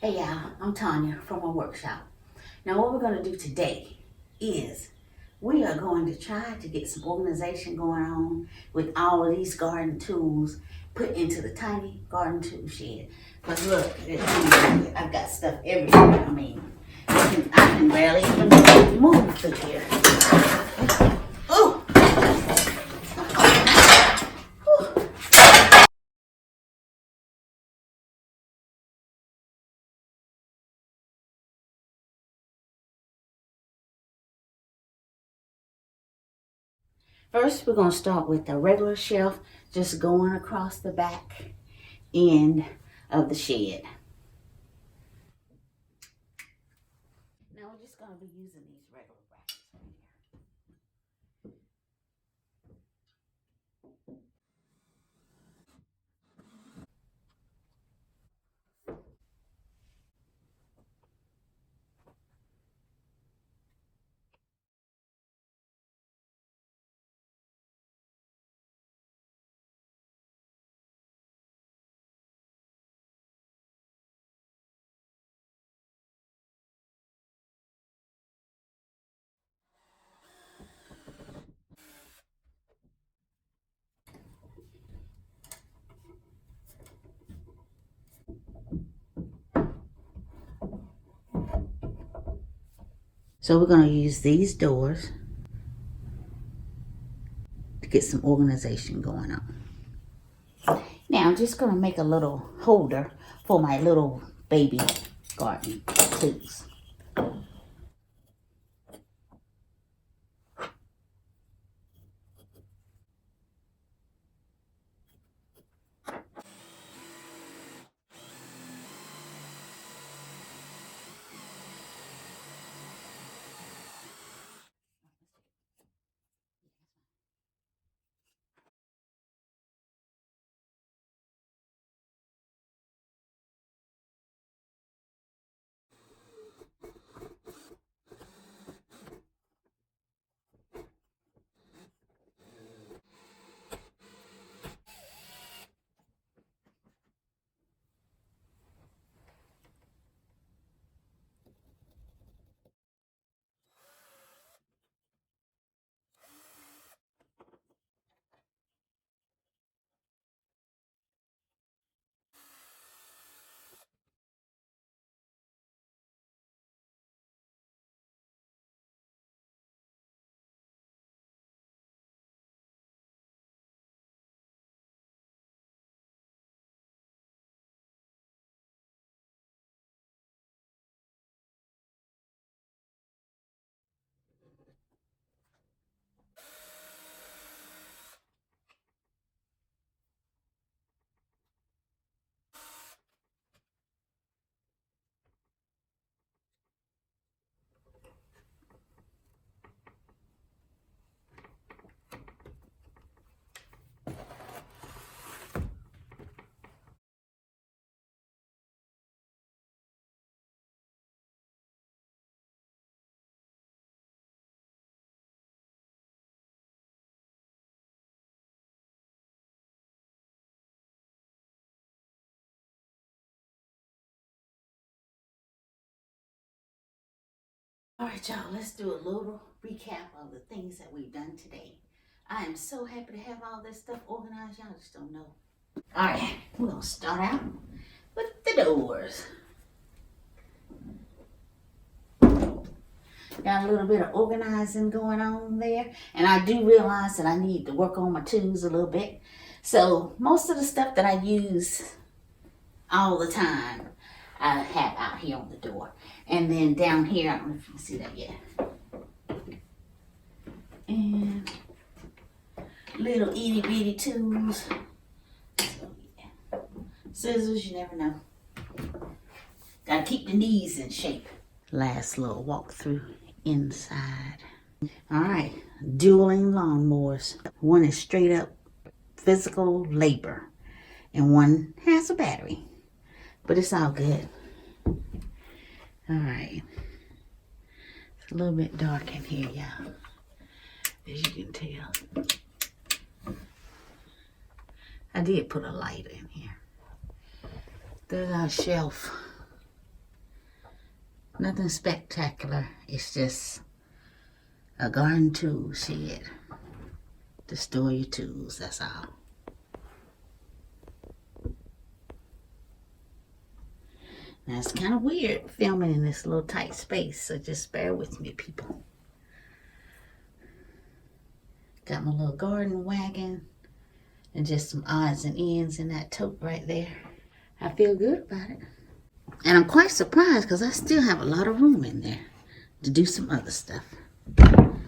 Hey y'all, I'm Tanya from my workshop. Now what we're going to do today is we are going to try to get some organization going on with all of these garden tools put into the tiny garden tool shed. Because look, I've got stuff everywhere. I mean, I can barely even move through here. Oh! First, we're going to start with a regular shelf just going across the back end of the shed. Now we're just going to be using these regular brackets right here. So we're going to use these doors to get some organization going on. Now I'm just going to make a little holder for my little baby garden tools. All right, y'all, let's do a little recap of the things that we've done today. I am so happy to have all this stuff organized. Y'all just don't know. All right, we're going to start out with the doors. Got a little bit of organizing going on there. And I do realize that I need to work on my tools a little bit. So most of the stuff that I use all the time, I have out here on the door. And then down here, I don't know if you can see that yet. And little itty bitty tools. So yeah. Scissors, you never know. Gotta keep the knees in shape. Last little walkthrough inside. All right, dueling lawnmowers. One is straight up physical labor, and one has a battery, but it's all good. All right, it's a little bit dark in here, y'all, as you can tell. I did put a light in here. There's our shelf. Nothing spectacular. It's just a garden tool shed to store your tools, that's all. Now it's kind of weird filming in this little tight space, so just bear with me, people. Got my little garden wagon and just some odds and ends in that tote right there. I feel good about it. And I'm quite surprised because I still have a lot of room in there to do some other stuff.